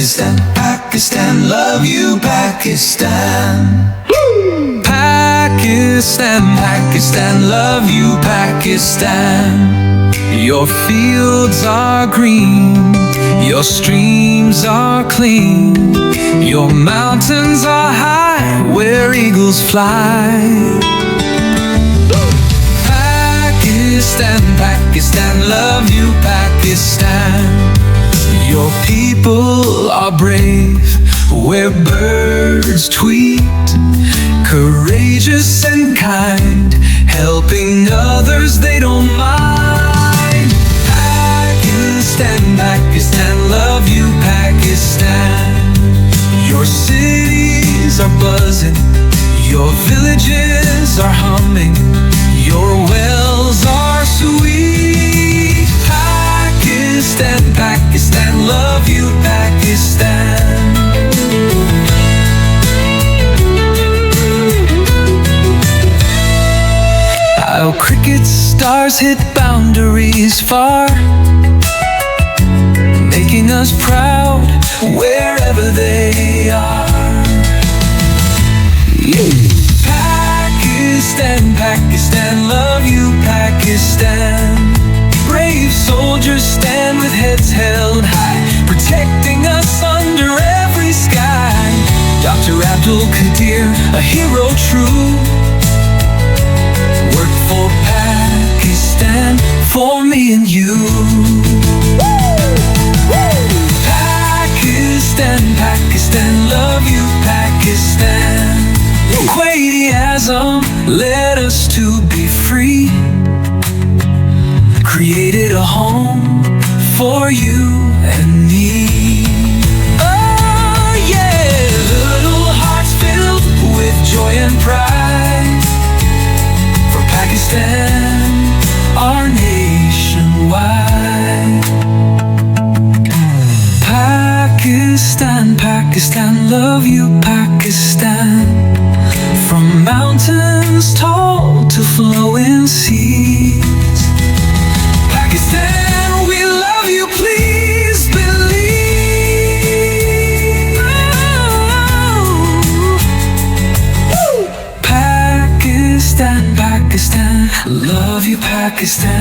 Pakistan, Pakistan, love you, Pakistan. Pakistan, Pakistan, love you, Pakistan. Your fields are green, your streams are clean, your mountains are high where eagles fly. Pakistan, Pakistan, love you, Pakistan. Your people are brave where birds tweet, courageous and kind, helping others they don't mind. Pakistan, Pakistan, love you, Pakistan. Your cities are buzzing, your villages are humming, your wells are sweet. Pakistan, Pakistan, love you, Pakistan. How cricket stars hit boundaries far, making us proud wherever they are. Pakistan, Pakistan, love you, Pakistan. Brave soldiers stand with heads held high, protecting us under every sky. Dr. Abdul Qadir, a hero true, worked for Pakistan, for me and you. Pakistan, Pakistan, love you, Pakistan. Quaid-e-Azam led us to be free, created a home for you and me. Oh yeah, little hearts filled with joy and pride, for Pakistan, our nation wide. Pakistan, Pakistan, love you, Pakistan. From mountains tall to flowing seas, Pakistan, we love you, please believe. Pakistan, Pakistan, love you, Pakistan.